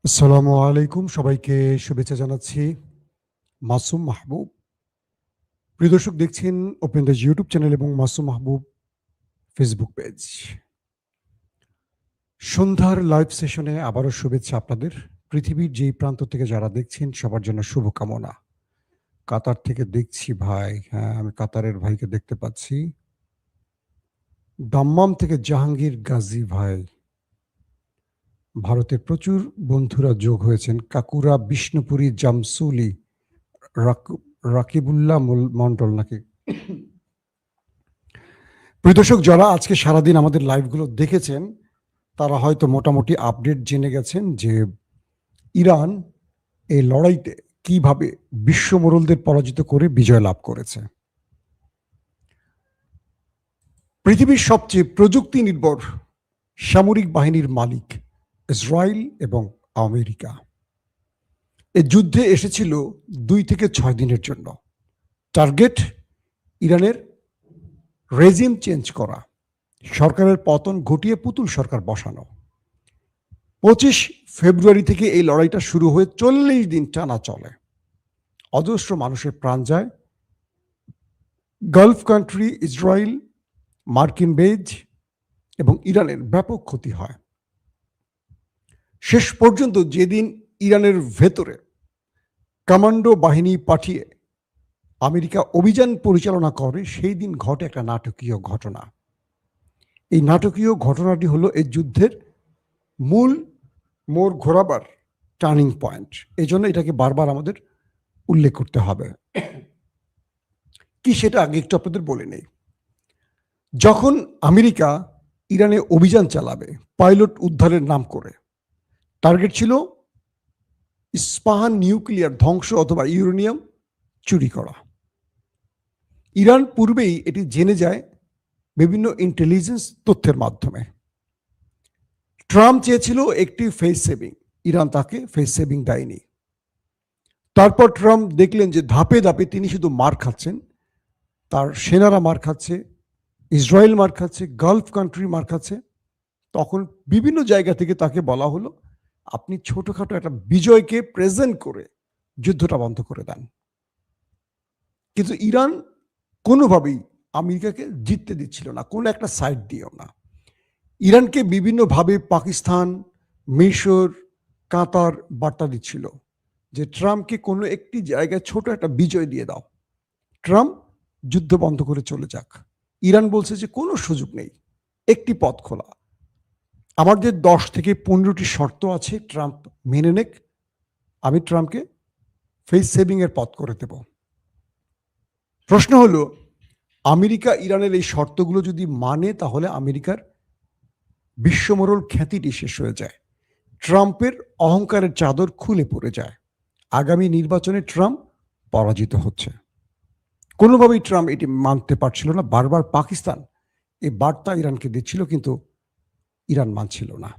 আসসালামু আলাইকুম, সবাইকে শুভেচ্ছা জানাচ্ছি। মাসুম মাহবুব। প্রিয় দর্শক, দেখছেন ওপেন দ্য ইউটিউব চ্যানেল এবং মাসুম মাহবুব ফেসবুক পেজ। সন্ধ্যার লাইভ সেশনে আবারও শুভেচ্ছা আপনাদের। পৃথিবীর যেই প্রান্ত থেকে যারা দেখছেন সবার জন্য শুভকামনা। কাতার থেকে দেখছি ভাই, হ্যাঁ আমি কাতারের ভাইকে দেখতে পাচ্ছি। দাম্মাম থেকে জাহাঙ্গীর গাজী ভাই। ভারতের প্রচুর বন্ধুরা যোগ হয়েছেন। কাকুরা, বিষ্ণুপুরী, জামসুলি, রাকিবুল্লাহ মন্ডল নাকি। প্রিয় দর্শক, যারা আজকে সারাদিন আমাদের লাইভগুলো দেখেছেন তারা হয়তো মোটামুটি আপডেট জেনে গেছেন যে ইরান এই লড়াইতে কিভাবে বিশ্ব মোড়লদের পরাজিত করে বিজয় লাভ করেছে। পৃথিবীর সবচেয়ে প্রযুক্তি নির্ভর সামরিক বাহিনীর মালিক ইসরায়েল এবং আমেরিকা। এই যুদ্ধে এসেছিল 2 থেকে 6 দিনের জন্য। টার্গেট ইরানের রেজিম চেঞ্জ করা, সরকারের পতন ঘটিয়ে পুতুল সরকার বসানো। 25 ফেব্রুয়ারি থেকে এই লড়াইটা শুরু হয়ে 40 দিন টানা চলে। অজস্র মানুষের প্রাণ যায়। গালফ কান্ট্রি, ইসরায়েল, মার্কিন বেজ এবং ইরানের ব্যাপক ক্ষতি হয়। শেষ পর্যন্ত যেদিন ইরানের ভেতরে কমান্ডো বাহিনী পাঠিয়ে আমেরিকা অভিযান পরিচালনা করে, সেই দিন ঘটে একটা নাটকীয় ঘটনা। এই নাটকীয় ঘটনাটি হলো এই যুদ্ধের মূল মোড় ঘোরাবার টার্নিং পয়েন্ট। এই জন্য এটাকে বারবার আমাদের উল্লেখ করতে হবে। কি সেটা আগে একটু আপনাদের বলে নেই। যখন আমেরিকা ইরানে অভিযান চালাবে পাইলট উদ্ধারের নাম করে, টার্গেট ছিল ইস্পাহান নিউক্লিয়ার ধ্বংস অথবা ইউরেনিয়াম চুরি করা। ইরান পূর্বেই এটি জেনে যায় বিভিন্ন ইন্টেলিজেন্স তথ্যের মাধ্যমে। ট্রাম্প চেয়েছিল একটি ফেস সেভিং, ইরান তাকে ফেস সেভিং দেয়নি। তারপর ট্রাম্প দেখলেন যে ধাপে ধাপে তিনি শুধু মার খাচ্ছেন, তার সেনারা মার খাচ্ছে, ইসরায়েল মার খাচ্ছে, গালফ কান্ট্রি মার খাচ্ছে। তখন বিভিন্ন জায়গা থেকে তাকে বলা হলো, আপনি ছোটখাটো একটা বিজয়কে প্রেজেন্ট করে যুদ্ধটা বন্ধ করে দেন। কিন্তু ইরান কোনোভাবেই আমেরিকাকে জিততে দিচ্ছিল না, কোনো একটা সাইড দিয়েও না। ইরানকে বিভিন্নভাবে পাকিস্তান, মিশর, কাতার বার্তা দিচ্ছিল যে ট্রাম্পকে কোনো একটি জায়গায় ছোট একটা বিজয় দিয়ে দাও, ট্রাম্প যুদ্ধ বন্ধ করে চলে যাক। ইরান বলছে যে কোনো সুযোগ নেই, একটি পথ খোলা, আমাদের 10 থেকে 15টি শর্ত আছে, ট্রাম্প মেনে নেক, আমি ট্রাম্পকে ফেস সেভিং এর পথ করে দেব। প্রশ্ন হলো, আমেরিকা ইরানের এই শর্তগুলো যদি মানে তাহলে আমেরিকার বিশ্বমোড়ল খ্যাতিটি শেষ হয়ে যায়, ট্রাম্পের অহংকারের চাদর খুলে পড়ে যায়, আগামী নির্বাচনে ট্রাম্প পরাজিত হচ্ছে। কোনোভাবেই ট্রাম্প এটি মানতে পারছিল না। বারবার পাকিস্তান এই বার্তা ইরানকে দিচ্ছিল, কিন্তু ইরান মানছিল না।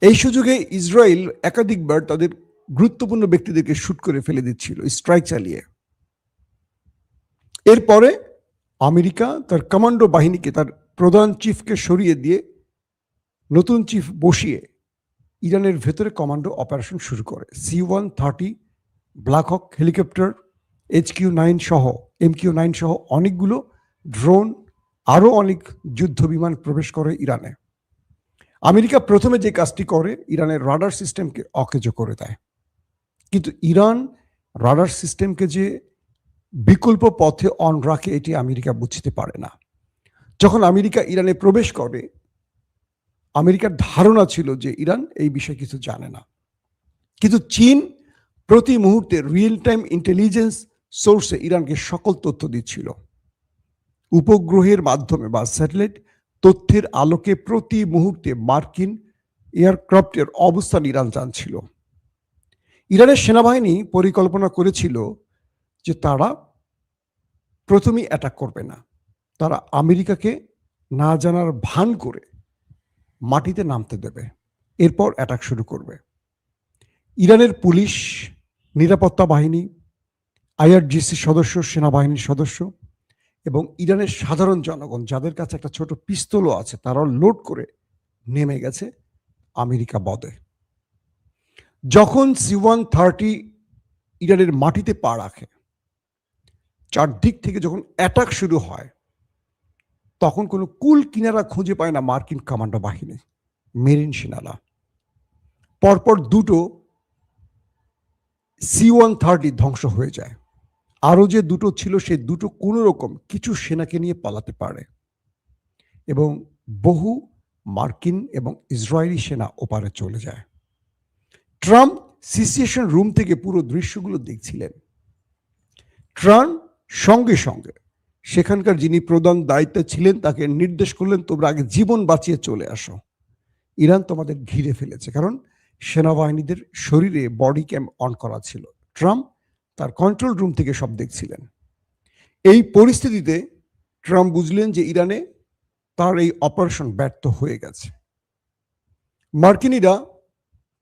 এই সুযোগে ইসরায়েল একাধিকবার তাদের গুরুত্বপূর্ণ ব্যক্তিদেরকে শুট করে ফেলে দিচ্ছিল স্ট্রাইক চালিয়ে। এরপরে আমেরিকা তার কমান্ডো বাহিনীকে, তার প্রধান চিফকে সরিয়ে দিয়ে নতুন চিফ বসিয়ে ইরানের ভেতরে কমান্ডো অপারেশন শুরু করে। C-130 ব্ল্যাক হক হেলিকপ্টার, HQ-9 সহ, MQ-9 সহ অনেকগুলো ড্রোন, আরও অনেক যুদ্ধ বিমান প্রবেশ করে ইরানে। আমেরিকা প্রথমে যে কাজটি করে, ইরানের রাডার সিস্টেমকে অকেজো করে দেয়। কিন্তু ইরান রাডার সিস্টেমকে যে বিকল্প পথে অন রাখে এটি আমেরিকা বুঝতে পারে না। যখন আমেরিকা ইরানে প্রবেশ করে, আমেরিকার ধারণা ছিল যে ইরান এই বিষয়ে কিছু জানে না। কিন্তু চীন প্রতি মুহূর্তে রিয়েল টাইম ইন্টেলিজেন্স সোর্সে ইরানকে সকল তথ্য দিচ্ছিল। উপগ্রহের মাধ্যমে বা স্যাটেলাইট তথ্যের আলোকে প্রতি মুহূর্তে মার্কিন এয়ারক্রাফটের অবস্থান ইরান জানছিল। ইরানের সেনাবাহিনী পরিকল্পনা করেছিল যে তারা প্রথমেই অ্যাটাক করবে না, তারা আমেরিকাকে না জানার ভান করে মাটিতে নামতে দেবে, এরপর অ্যাটাক শুরু করবে। ইরানের পুলিশ, নিরাপত্তা বাহিনী, IRGC সদস্য, সেনাবাহিনীর সদস্য এবং ইরানের সাধারণ জনগণ, যাদের কাছে একটা ছোট পিস্তলও আছে, তারাও লোড করে নেমে গেছে আমেরিকা বধে। যখন C-130 ইরানের মাটিতে পা রাখে, চারদিক থেকে যখন অ্যাটাক শুরু হয়, তখন কোনো কুল কিনারা খুঁজে পায় না মার্কিন কমান্ডো বাহিনী, মেরিন সেনারা। পরপর দুটো C-130 ধ্বংস হয়ে যায়। আরও যে দুটো ছিল, সে দুটো কোনো রকম কিছু সেনাকে নিয়ে পালাতে পারে এবং বহু মার্কিন এবং ইসরায়েলি সেনা ওপারে চলে যায়। ট্রাম্প সিচুয়েশন রুম থেকে পুরো দৃশ্যগুলো দেখছিলেন। ট্রাম্প সঙ্গে সঙ্গে সেখানকার যিনি প্রধান দায়িত্বে ছিলেন তাকে নির্দেশ করলেন, তোমরা আগে জীবন বাঁচিয়ে চলে আসো, ইরান তোমাদের ঘিরে ফেলেছে। কারণ সেনাবাহিনীদের শরীরে বডি ক্যাম অন করা ছিল। ট্রাম্প তার কন্ট্রোল রুম থেকে সব দেখছিলেন। এই পরিস্থিতিতে ট্রাম্প বুঝলেন যে ইরানে তার এই অপারেশন ব্যর্থ হয়ে গেছে। মার্কিনীরা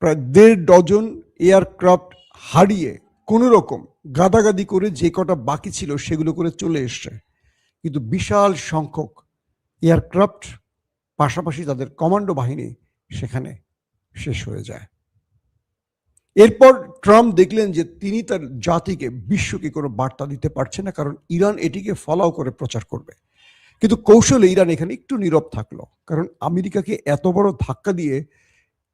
প্রায় 1.5 ডজন এয়ারক্রাফট হারিয়ে কোনো রকম গাদাগাদি করে যে কটা বাকি ছিল সেগুলো করে চলে এসছে, কিন্তু বিশাল সংখ্যক এয়ারক্রাফট পাশাপাশি তাদের কমান্ডো বাহিনী সেখানে শেষ হয়ে যায়। এরপর ট্রাম্প দেখলেন যে তিনি তার জাতিকে, বিশ্বকে কোনো বার্তা দিতে পারছে না, কারণ ইরান এটিকে ফলো করে প্রচার করবে। কিন্তু কৌশলে ইরান এখানে একটু নীরব থাকলো, কারণ আমেরিকাকে এত বড় ধাক্কা দিয়ে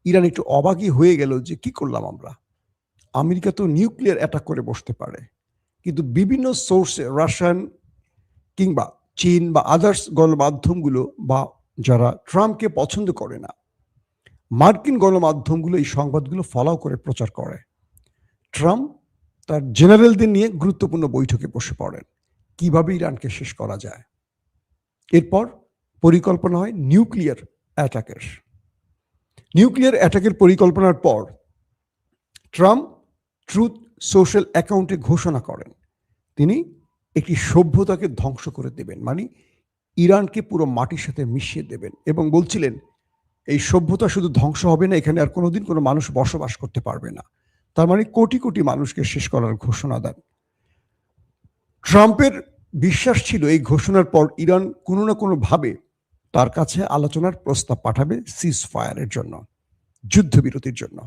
ইরান একটু অবাকই হয়ে গেল যে কি করলাম আমরা। আমেরিকা তো নিউক্লিয়ার অ্যাটাক করে বসতে পারে, কিন্তু বিভিন্ন সোর্সে রাশিয়ান কিংবা চীন বা আদার্স গণমাধ্যমগুলো বা যারা ট্রাম্পকে পছন্দ করে না, মার্কিন গণমাধ্যমগুলো এই সংবাদগুলো ফলো করে প্রচার করে। ট্রাম্প তার জেনারেলদের নিয়ে গুরুত্বপূর্ণ বৈঠকে বসে পড়েন কিভাবে ইরানকে শেষ করা যায়। এরপর পরিকল্পনা হয় নিউক্লিয়ার অ্যাটাকের। নিউক্লিয়ার অ্যাটাকের পরিকল্পনার পর ট্রাম্প ট্রুথ সোশ্যাল অ্যাকাউন্টে ঘোষণা করেন তিনি একটি সভ্যতাকে ধ্বংস করে দেবেন, মানে ইরানকে পুরো মাটির সাথে মিশিয়ে দেবেন, এবং বলছিলেন এই সভ্যতা শুধু ধ্বংস হবে না, এখানে আর কোনোদিন কোনো মানুষ বসবাস করতে পারবে না। তার মানে কোটি কোটি মানুষকে শেষ করার ঘোষণা দেন। ট্রাম্পের বিশ্বাস ছিল এই ঘোষণার পর ইরান কোনো না কোনোভাবে তার কাছে আলোচনার প্রস্তাব পাঠাবে সিজ ফায়ারের জন্য, যুদ্ধবিরতির জন্য।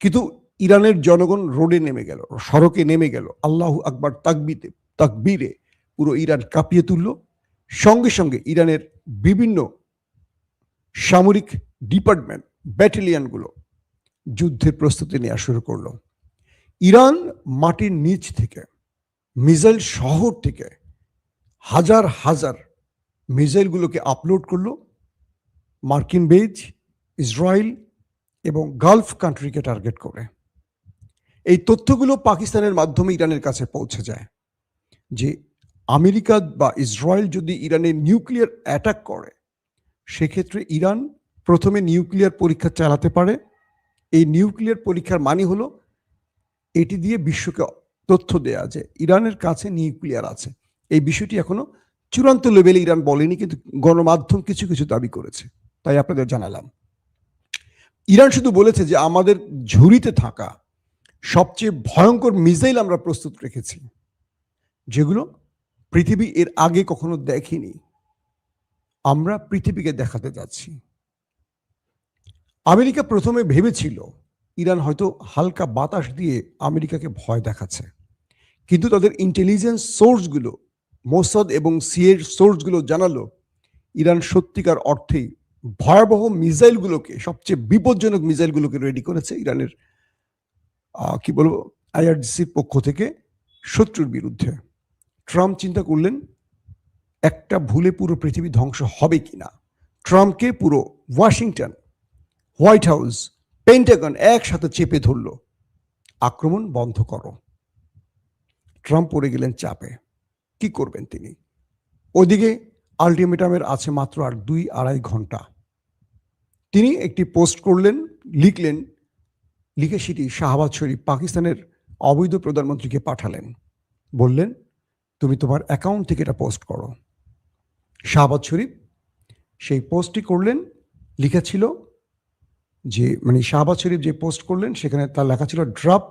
কিন্তু ইরানের জনগণ রোডে নেমে গেল, সড়কে নেমে গেল, আল্লাহু আকবার তাকবীরে পুরো ইরান কাঁপিয়ে তুলল। সঙ্গে সঙ্গে ইরানের বিভিন্ন সামরিক ডিপার্টমেন্ট, ব্যাটালিয়নগুলো যুদ্ধের প্রস্তুতি নেওয়া শুরু করলো। ইরান মাটির নিচ থেকে, মিসাইল শহর থেকে হাজার হাজার মিসাইলগুলোকে আপলোড করলো মার্কিন বেজ, ইসরায়েল এবং গালফ কান্ট্রিকে টার্গেট করে। এই তথ্যগুলো পাকিস্তানের মাধ্যমে ইরানের কাছে পৌঁছে যায় যে আমেরিকা বা ইসরায়েল যদি ইরানে নিউক্লিয়ার অ্যাটাক করে, সেক্ষেত্রে ইরান প্রথমে নিউক্লিয়ার পরীক্ষা চালাতে পারে। এই নিউক্লিয়ার পরীক্ষার মানে হলো এটি দিয়ে বিশ্বকে তথ্য দেয়া যে ইরানের কাছে নিউক্লিয়ার আছে। এই বিষয়টি এখনো চূড়ান্ত লেভেলে ইরান বলেনি, কিন্তু গণমাধ্যম কিছু কিছু দাবি করেছে, তাই আপনাদের জানালাম। ইরান শুধু বলেছে যে আমাদের ঝুড়িতে থাকা সবচেয়ে ভয়ঙ্কর মিসাইল আমরা প্রস্তুত রেখেছি, যেগুলো পৃথিবী এর আগে কখনো দেখেনি, আমরা পৃথিবীকে দেখাতে যাচ্ছি। আমেরিকা প্রথমে ভেবেছিল ইরান হয়তো হালকা বাতাস দিয়ে আমেরিকাকে ভয় দেখাচ্ছে, কিন্তু তাদের ইন্টেলিজেন্স সোর্সগুলো, মোসাদ এবং সিএর সোর্সগুলো জানালো ইরান সত্যিকার অর্থেই ভয়াবহ মিসাইলগুলোকে, সবচেয়ে বিপজ্জনক মিসাইলগুলোকে রেডি করেছে ইরানের কি বলবো আইআরজিসির পক্ষ থেকে শত্রুর বিরুদ্ধে। ট্রাম্প চিন্তা করলেন একটা ভুলে পুরো পৃথিবী ধ্বংস হবে কিনা। ট্রাম্পকে পুরো ওয়াশিংটন, হোয়াইট হাউস, পেন্টাগন একসাথে চেপে ধরল, আক্রমণ বন্ধ করো। ট্রাম্প পড়ে গেলেন চাপে, কি করবেন তিনি। ওদিকে আলটিমেটামের আছে মাত্র আর 2-2.5 ঘন্টা। তিনি একটি পোস্ট করলেন, লিখলেন, লিখে সেটি শাহবাজ শরীফ, পাকিস্তানের অবৈধ প্রধানমন্ত্রীকে পাঠালেন, বললেন তুমি তোমার অ্যাকাউন্ট থেকে এটা পোস্ট করো। শাহবাজ শরীফ সেই পোস্টটি করলেন, লিখা ছিল যে, মানে শাহবাজ শরীফ যে পোস্ট করলেন সেখানে তার লেখা ছিল drop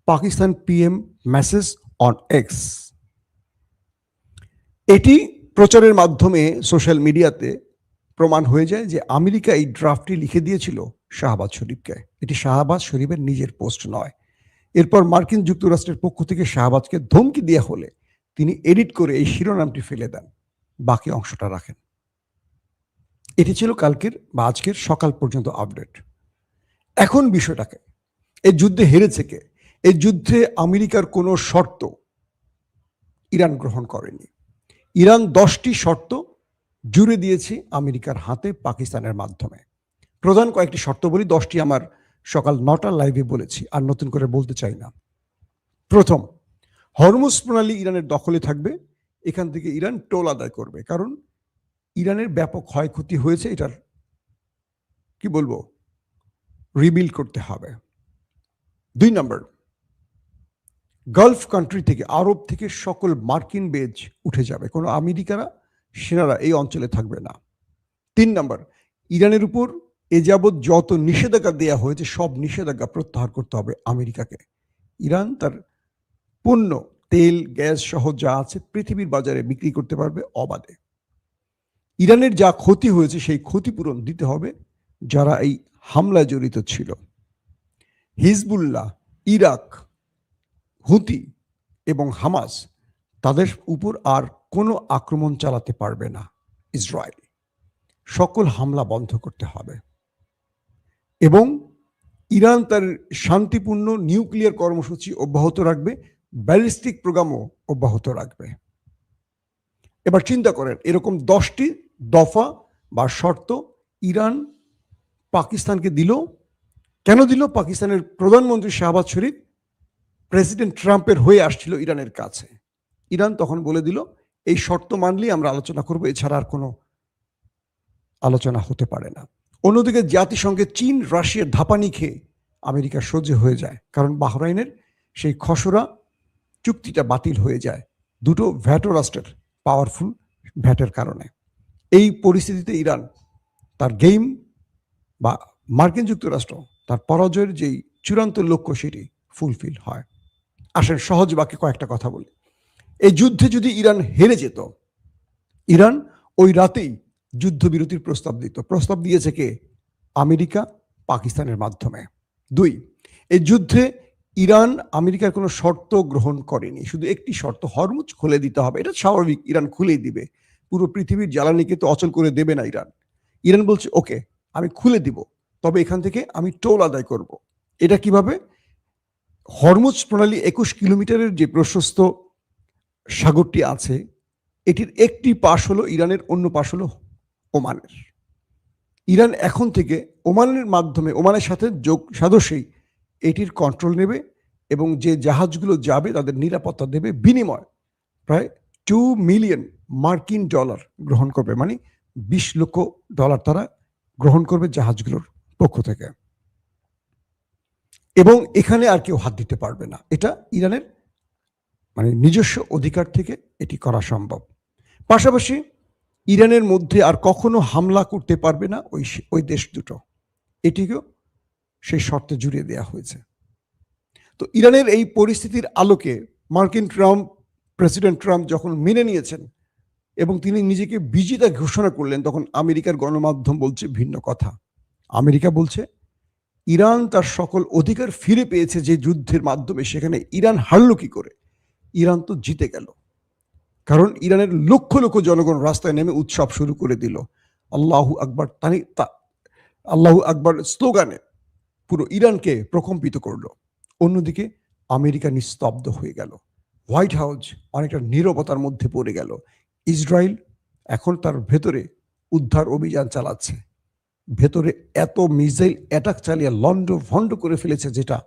Pakistan PM message on x. এটি প্রচারের মাধ্যমে সোশ্যাল মিডিয়াতে প্রমাণ হয়ে যায় যে আমেরিকা এই ড্রাফটটি লিখে দিয়েছিল শাহবাজ শরীফকে। এটি শাহবাজ শরীফের নিজের পোস্ট নয়। এরপর মার্কিন যুক্তরাষ্ট্রের পক্ষ থেকে শাহবাজকে ধমকি দেওয়া হলে তিনি এডিট করে এই শিরোনামটি ফেলে দেন, বাকি অংশটা রাখেন। এটি ছিল কালকের বা আজকের সকাল পর্যন্ত আপডেট। এখন বিষয়টাকে, এই যুদ্ধে হেরেছে কে? এই যুদ্ধে আমেরিকার কোনো শর্ত ইরান গ্রহণ করেনি। ইরান 10টি শর্ত জুড়ে দিয়েছে আমেরিকার হাতে পাকিস্তানের মাধ্যমে। প্রধান কয়েকটি শর্ত বলি, 10টি আমার সকাল 9টার লাইভে বলেছি, আর নতুন করে বলতে চাই না। প্রথম, হরমুজ প্রণালী ইরানের দখলে থাকবে, এখান থেকে ইরান টোল আদায় করবে, কারণ ইরানের ব্যাপক ক্ষয়ক্ষতি হয়েছে, এটার কি বলবো, রিবিল্ড করতে হবে। 2 নম্বর, গালফ কান্ট্রি থেকে, আরব থেকে সকল মার্কিন বেজ উঠে যাবে, কোনো আমেরিকারা সেনারা এই অঞ্চলে থাকবে না। 3 নম্বর, ইরানের উপর এ যাবৎ যত নিষেধাজ্ঞা দেওয়া হয়েছে সব নিষেধাজ্ঞা প্রত্যাহার করতে হবে আমেরিকাকে। ইরান তার পণ্য, তেল, গ্যাস সহ যা আছে পৃথিবীর বাজারে বিক্রি করতে পারবে অবাধে। ইরানের যা ক্ষতি হয়েছে সেই ক্ষতিপূরণ দিতে হবে যারা এই হামলায় জড়িত ছিল। হিজবুল্লাহ, ইরাক, হুতি এবং হামাস, তাদের উপর আর কোনো আক্রমণ চালাতে পারবে না ইসরায়েল। সকল হামলা বন্ধ করতে হবে এবং ইরান তার শান্তিপূর্ণ নিউক্লিয়ার কর্মসূচি অব্যাহত রাখবে, ব্যালিস্টিক প্রোগ্রামও অব্যাহত রাখবে। এবার চিন্তা করেন, এরকম 10টি দফা বা শর্ত ইরান পাকিস্তানকে দিল। কেন দিল? পাকিস্তানের প্রধানমন্ত্রী শাহবাজ শরীফ প্রেসিডেন্ট ট্রাম্পের হয়ে আসছিল ইরানের কাছে। ইরান তখন বলে দিল এই শর্ত মানলেই আমরা আলোচনা করব, এছাড়া আর কোনো আলোচনা হতে পারে না। অন্যদিকে জাতিসংঘে চীন, রাশিয়ার ধাপানি খেয়ে আমেরিকা সহ্য হয়ে যায়, কারণ বাহরাইনের সেই খসড়া চুক্তিটা বাতিল হয়ে যায় দুটো ভ্যাটো রাষ্ট্রের পাওয়ারফুল ভ্যাটের কারণে। এই পরিস্থিতিতে ইরান তার গেম বা মার্কিন যুক্তরাষ্ট্র তার পরাজয়ের যেই চূড়ান্ত লক্ষ্য সেটি ফুলফিল হয়। আসেন সহজ বাক্যে কয়েকটা কথা বলি। এই যুদ্ধে যদি ইরান হেরে যেত, ইরান ওই রাতেই যুদ্ধবিরতির প্রস্তাব দিত। প্রস্তাব দিয়েছে কে? আমেরিকা পাকিস্তানের মাধ্যমে। 2, এই যুদ্ধে ইরান আমেরিকার কোনো শর্ত গ্রহণ করেনি, শুধু একটি শর্ত, হরমুজ খুলে দিতে হবে। এটা স্বাভাবিক, ইরান খুলেই দিবে, পুরো পৃথিবীর জ্বালানিকে তো অচল করে দেবে না ইরান। ইরান বলছে ওকে আমি খুলে দিব, তবে এখান থেকে আমি টোল আদায় করব। এটা কিভাবে? হরমুজ প্রণালী 21 কিলোমিটারের যে প্রশস্ত সাগরটি আছে, এটির একটি পাশ হলো ইরানের, অন্য পাশ হলো ওমানের। ইরান এখন থেকে ওমানের মাধ্যমে, ওমানের সাথে যোগ সাদস্যেই এটির কন্ট্রোল নেবে এবং যে জাহাজগুলো যাবে তাদের নিরাপত্তা দেবে। বিনিময় প্রায় $2 মিলিয়ন মার্কিন ডলার গ্রহণ করবে, মানে $20 লক্ষ তারা গ্রহণ করবে জাহাজগুলোর পক্ষ থেকে, এবং এখানে আর কেউ হাত দিতে পারবে না। এটা ইরানের মানে নিজস্ব অধিকার থেকে এটি করা সম্ভব। পাশাপাশি ইরানের মধ্যে আর কখনো হামলা করতে পারবে না ওই দেশ দুটো, এটিকেও সেই শর্তে জুড়ে দেওয়া হয়েছে। তো ইরানের এই পরিস্থিতির আলোকে মার্কিন প্রেসিডেন্ট ট্রাম্প যখন মেনে নিয়েছেন এবং তিনি নিজেকে বিজেতা ঘোষণা করলেন, তখন আমেরিকার গণমাধ্যম বলছে ভিন্ন কথা। আমেরিকা বলছে ইরান তার সকল অধিকার ফিরে পেয়েছে যে যুদ্ধের মাধ্যমে, সেখানে ইরান হারলো কি করে? ইরান তো জিতে গেল, কারণ ইরানের লক্ষ লক্ষ জনগণ রাস্তায় নেমে উৎসব শুরু করে দিল। আল্লাহু আকবার, আল্লাহু আকবার স্লোগানে পুরো ইরানকে প্রকম্পিত করলো। অন্যদিকে আমেরিকা নিস্তব্ধ হয়ে গেল, হোয়াইট হাউস অনেকটা নীরবতার মধ্যে পড়ে গেল। ইসরায়েল এখন তার ভেতরে উদ্ধার অভিযান চালাচ্ছে, ভেতরে এত মিসাইল অ্যাটাক চালিয়ে লন্ড ভন্ড করে ফেলেছে, যেটা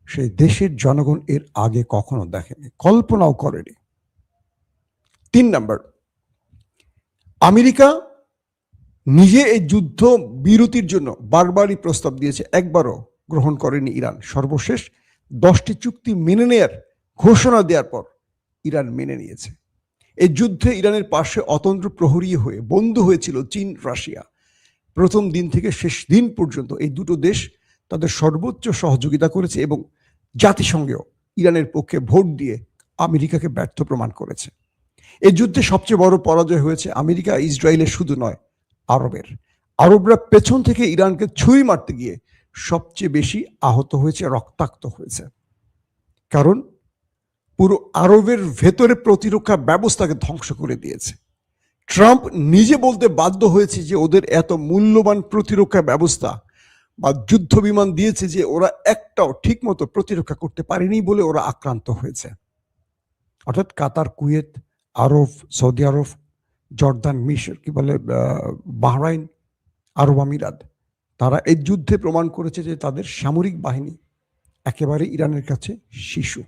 সেই দেশের জনগণ এর আগে কখনো দেখেনি, কল্পনাও করেনি। 3 নম্বর, আমেরিকা নিজে এই যুদ্ধ বিরতির জন্য বারবারই প্রস্তাব দিয়েছে, একবারও গ্রহণ করেনি ইরান। সর্বশেষ 10টি চুক্তি মেনে নেয়ার ঘোষণা দেওয়ার পর ইরান মেনে নিয়েছে। এই যুদ্ধে ইরানের পাশে অতন্ত্র প্রহরী হয়ে বন্ধু হয়েছিল চীন, রাশিয়া। প্রথম দিন থেকে শেষ দিন পর্যন্ত এই দুটো দেশ তাদের সর্বোচ্চ সহযোগিতা করেছে এবং জাতিসংঘেও ইরানের পক্ষে ভোট দিয়ে আমেরিকাকে ব্যর্থ প্রমাণ করেছে। এই যুদ্ধে সবচেয়ে বড় পরাজয় হয়েছে আমেরিকা ইসরায়েলের, শুধু নয় আরবের। আরবরা পেছন থেকে ইরানকে ছুরি মারতে গিয়ে সবচেয়ে বেশি আহত হয়েছে, রক্তাক্ত হয়েছে। কারণ পুরো আরবের ভেতরে প্রতিরক্ষা ব্যবস্থাকে ধ্বংস করে দিয়েছে। ট্রাম্প নিজে বলতে বাধ্য হয়েছে যে ওদের এত মূল্যবান প্রতিরক্ষা ব্যবস্থা বা যুদ্ধ বিমান দিয়েছে যে ওরা একটাও ঠিক মতো প্রতিরক্ষা করতে পারেনি বলে ওরা আক্রান্ত হয়েছে। অর্থাৎ কাতার, কুয়েত, আরব, সৌদি আরব, জর্দান, মিশর, কি বলে বাহরাইন, আরব আমিরাত, তারা এই যুদ্ধে প্রমাণ করেছে যে তাদের সামরিক বাহিনী একেবারে ইরানের কাছে শিশু।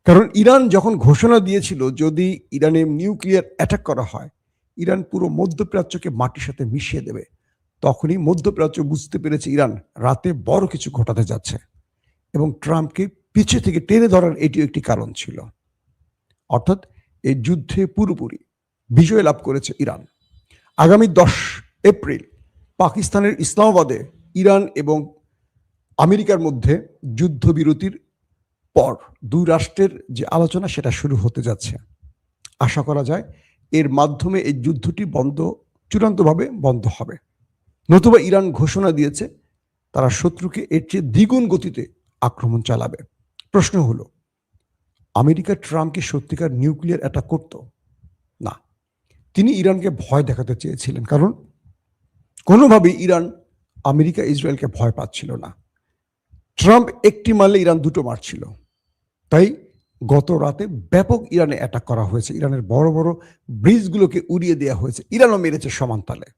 কারণ ইরান যখন ঘোষণা দিয়েছিল যদি ইরানে নিউক্লিয়ার অ্যাটাক করা হয়, ইরান পুরো মধ্যপ্রাচ্যকে মাটির সাথে মিশিয়ে দেবে, তখনই মধ্যপ্রাচ্য বুঝতে পেরেছে ইরান রাতে বড় কিছু ঘটাতে যাচ্ছে, এবং ট্রাম্পকে পিছে থেকে টেনে ধরার এটিও একটি কারণ ছিল। অর্থাৎ এই যুদ্ধে পুরোপুরি বিজয় লাভ করেছে ইরান। আগামী 10 এপ্রিল পাকিস্তানের ইসলামাবাদে ইরান এবং আমেরিকার মধ্যে যুদ্ধবিরতির পর দুই রাষ্ট্রের যে আলোচনা সেটা শুরু হতে যাচ্ছে। আশা করা যায় এর মাধ্যমে এই যুদ্ধটি চূড়ান্তভাবে বন্ধ হবে। নতুবা ইরান ঘোষণা দিয়েছে তারা শত্রুকে এর চেয়ে দ্বিগুণ গতিতে আক্রমণ চালাবে। প্রশ্ন হলো, আমেরিকা ট্রাম্পকে সত্যিকার নিউক্লিয়ার অ্যাটাক করত না, তিনি ইরানকে ভয় দেখাতে চেয়েছিলেন। কারণ কোনোভাবেই ইরান আমেরিকা ইসরায়েলকে ভয় পাচ্ছিল না। ট্রাম্প একটি মারলে ইরান দুটো মারছিল। তাই গত রাতে ব্যাপক ইরানে অ্যাটাক করা হয়েছে, ইরানের বড় বড় ব্রিজগুলোকে উড়িয়ে দেওয়া হয়েছে, ইরানও মেরেছে সমানতালে।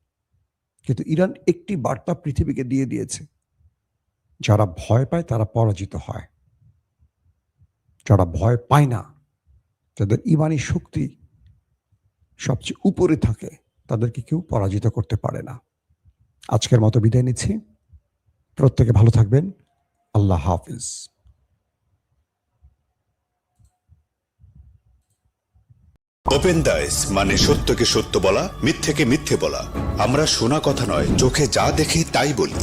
কিন্তু ইরান একটি বার্তা পৃথিবীকে দিয়ে দিয়েছে, যারা ভয় পায় তারা পরাজিত হয়, যারা ভয় পায় না, যাদের ইমানি শক্তি সবচেয়ে উপরে থাকে, তাদেরকে কেউ পরাজিত করতে পারে না। আজকের মতো বিদায় নিচ্ছি। প্রত্যেকে ভালো থাকবেন। আল্লাহ হাফিজ। ওপেন দাইস মানে সত্যকে সত্য বলা, মিথ্যেকে মিথ্যে বলা। আমরা শোনা কথা নয়, চোখে যা দেখি তাই বলি।